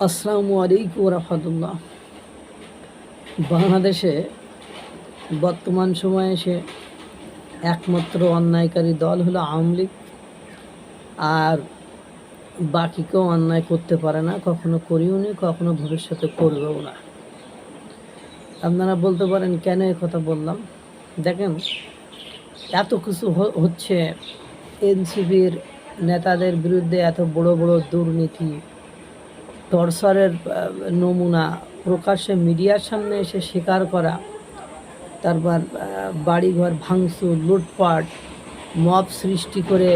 আসসালামু আলাইকুম রহমতুল্লাহ। বাংলাদেশে বর্তমান সময়ে এসে একমাত্র অন্যায়কারী দল হলো আওয়ামী লীগ। আর বাকি কেউ অন্যায় করতে পারে না, কখনো করিও নি, কখনো ভবিষ্যতে করবেও না। আপনারা বলতে পারেন কেন এ কথা বললাম। দেখেন, এত কিছু হচ্ছে, এনসিপির নেতাদের বিরুদ্ধে এত বড় বড় দুর্নীতি, টর্চারের নমুনা প্রকাশ্যে মিডিয়ার সামনে এসে স্বীকার করা, তারপর বাড়িঘর ভাঙচুর, লুটপাট, মব সৃষ্টি করে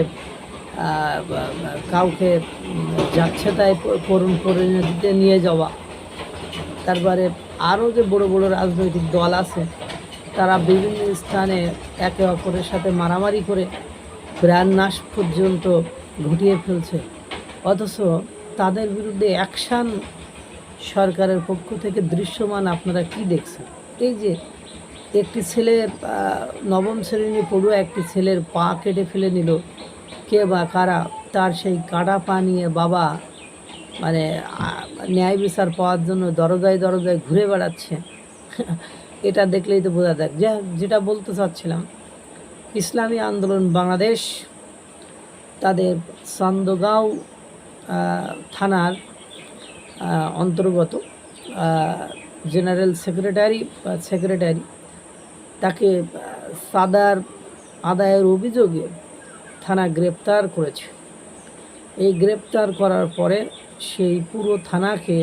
কাউকে যাচ্ছে তাই পরিণতিতে নিয়ে যাওয়া। তারপরে আরও যে বড় বড় রাজনৈতিক দল আছে, তারা বিভিন্ন স্থানে একে অপরের সাথে মারামারি করে প্রাণ নাশ পর্যন্ত ঘটিয়ে ফেলছে। অথচ তাদের বিরুদ্ধে অ্যাকশান সরকারের পক্ষ থেকে দৃশ্যমান আপনারা কি দেখছেন? এই যে একটি ছেলে, নবম শ্রেণী পড়ুয়া একটি ছেলের পা কেটে ফেলে নিল, কে বা কারা, তার সেই কাটা পা নিয়ে বাবা মানে ন্যায় বিচার পাওয়ার জন্য দরজায় দরজায় ঘুরে বেড়াচ্ছে। এটা দেখলেই তো বোঝা যায়। যেটা বলতে চাচ্ছিলাম, ইসলামী আন্দোলন বাংলাদেশ তাদের চান্দগাঁও থানার অন্তর্গত জেনারেল সেক্রেটারি তাকে সাদার আদায়ের অভিযোগে থানা গ্রেপ্তার করেছে। এই গ্রেপ্তার করার পরে সেই পুরো থানাকে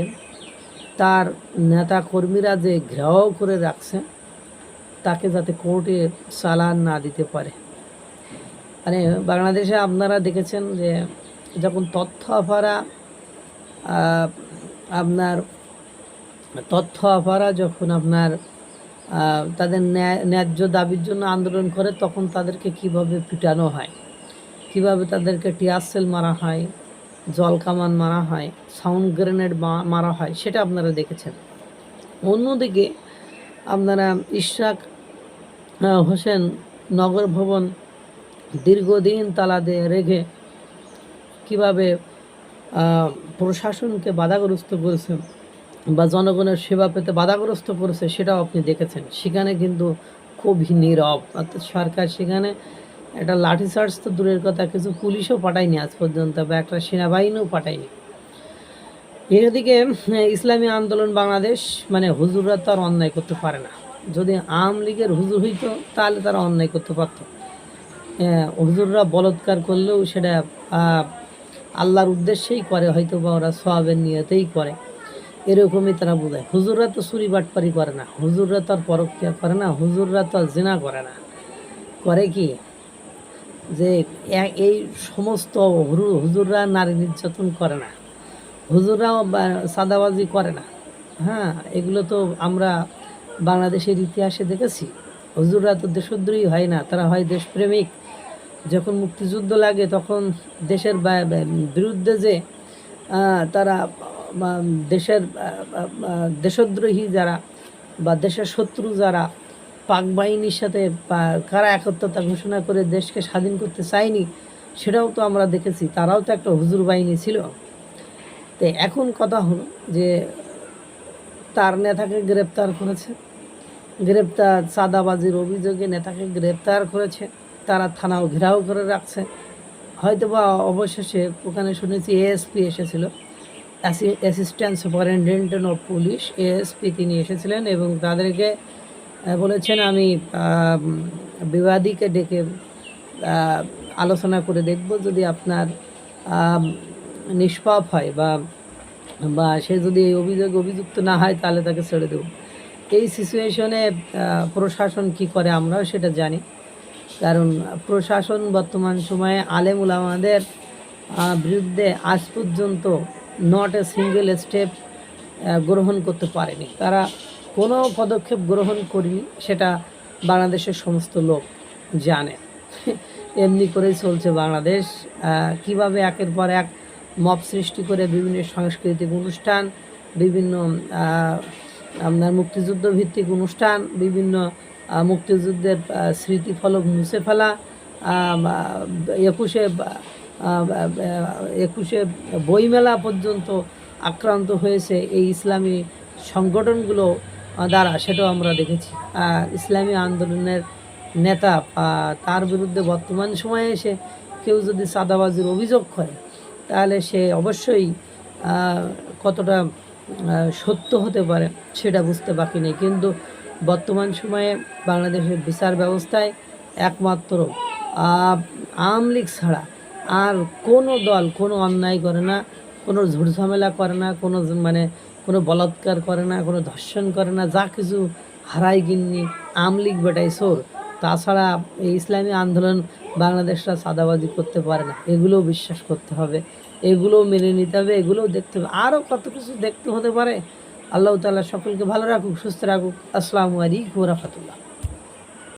তার নেতা কর্মীরা যে ঘেরাও করে রাখছে, তাকে যাতে কোর্টে চালান না দিতে পারে। মানে বাংলাদেশে আপনারা দেখেছেন যে যখন তথ্য আপারা যখন আপনার তাদের ন্যায্য দাবির জন্য আন্দোলন করে, তখন তাদেরকে কিভাবে পিটানো হয়, কিভাবে তাদেরকে টিয়ার সেল মারা হয়, জল কামান মারা হয়, সাউন্ড গ্রেনেড মারা হয়, সেটা আপনারা দেখেছেন। অন্যদিকে আপনারা ইশরাক হোসেন নগর ভবন দীর্ঘদিন তালা দিয়ে রেখে কীভাবে প্রশাসনকে বাধাগ্রস্ত করেছে বা জনগণের সেবা পেতে বাধাগ্রস্ত করেছে, সেটাও আপনি দেখেছেন। সেখানে কিন্তু খুবই নীরব, অর্থাৎ সরকার সেখানে একটা লাঠিচার্জ তো দূরের কথা, কিছু পুলিশও পাঠায়নি আজ পর্যন্ত, বা একটা সেনাবাহিনীও পাঠায়নি। এদিকে ইসলামী আন্দোলন বাংলাদেশ মানে হুজুররা তো আর অন্যায় করতে পারে না। যদি আওয়ামী লীগের হুজুর হইতো তাহলে তারা অন্যায় করতে পারত। হুজুররা বলৎকার করলেও সেটা আল্লাহর উদ্দেশ্যেই করে, হয়তো বা ওরা সওয়াবের নিয়তেই করে, এরকমই তারা বোঝায়। হুজুররা তো চুরি বাটপারি করে না, হুজুররা তো আর পরক্রিয়া করে না, হুজুররা তো আর জিনা করে না। করে কি যে এই সমস্ত হুজুররা নারী নির্যাতন করে না, হুজুররাও সাদাবাজি করে না। হ্যাঁ, এগুলো তো আমরা বাংলাদেশের ইতিহাসে দেখেছি। হুজুররা তো দেশদ্রোহী হয় না, তারা হয় দেশপ্রেমিক। যখন মুক্তিযুদ্ধ লাগে তখন দেশের বিরুদ্ধে যে তারা দেশের দেশদ্রোহী যারা বা দেশের শত্রু যারা পাক বাহিনীর সাথে কারা একত্রতা ঘোষণা করে দেশকে স্বাধীন করতে চায়নি, সেটাও তো আমরা দেখেছি। তারাও তো একটা হুজুর বাহিনী ছিল। তো এখন কথা হলো যে তার নেতাকে গ্রেপ্তার করেছে, চাঁদাবাজির অভিযোগে নেতাকে গ্রেপ্তার করেছে, তারা থানাও ঘেরাও করে রাখছে। হয়তো বা অবশেষে ওখানে শুনেছি এএসপি এসেছিল, assistant superintendent of police, ASP তিনি এসেছিলেন এবং তাদেরকে বলেছেন আমি বিবাদীকে ডেকে আলোচনা করে দেখব, যদি আপনার নিষ্পাপ হয় বা সে যদি এই অভিযুক্ত না হয় তাহলে তাকে ছেড়ে দেব। এই সিচুয়েশনে প্রশাসন কি করে আমরাও সেটা জানি, কারণ প্রশাসন বর্তমান সময়ে আলেম উলামাদের বিরুদ্ধে আজ পর্যন্ত নট এ সিঙ্গেল স্টেপ গ্রহণ করতে পারেনি। তারা কোনো পদক্ষেপ গ্রহণ করেনি, সেটা বাংলাদেশের সমস্ত লোক জানে। এমনি করেই চলছে বাংলাদেশ। কিভাবে একের পর এক মব সৃষ্টি করে বিভিন্ন সাংস্কৃতিক অনুষ্ঠান, বিভিন্ন আপনার মুক্তিযুদ্ধ ভিত্তিক অনুষ্ঠান, বিভিন্ন মুক্তিযুদ্ধের স্মৃতিফলক মুছে ফেলা, একুশে বইমেলা পর্যন্ত আক্রান্ত হয়েছে এই ইসলামী সংগঠনগুলো দ্বারা, সেটাও আমরা দেখেছি। ইসলামী আন্দোলনের নেতা তার বিরুদ্ধে বর্তমান সময়ে এসে কেউ যদি চাঁদাবাজির অভিযোগ করে, তাহলে সে অবশ্যই কতটা সত্য হতে পারে সেটা বুঝতে বাকি নেই। কিন্তু বর্তমান সময়ে বাংলাদেশের বিচার ব্যবস্থায় একমাত্র আওয়ামী লীগ ছাড়া আর কোনো দল কোনো অন্যায় করে না, কোনো ঝুটঝামেলা করে না, কোনো মানে কোনো বলাৎকার করে না, কোনো ধর্ষণ করে না, যা কিছু হারাই গিন্নি আওয়ামী লীগ বেটাই চোর। তাছাড়া এই ইসলামী আন্দোলন বাংলাদেশরা চাঁদাবাজি করতে পারে না, এগুলোও বিশ্বাস করতে হবে, এগুলোও মেনে নিতে হবে, এগুলোও দেখতে হবে। আরও কত কিছু দেখতে হতে পারে। আল্লাহ তাআলা সকলকে ভালো রাখুক, সুস্থ রাখুক। আসসালামু আলাইকুম ওয়া রাহমাতুল্লাহ।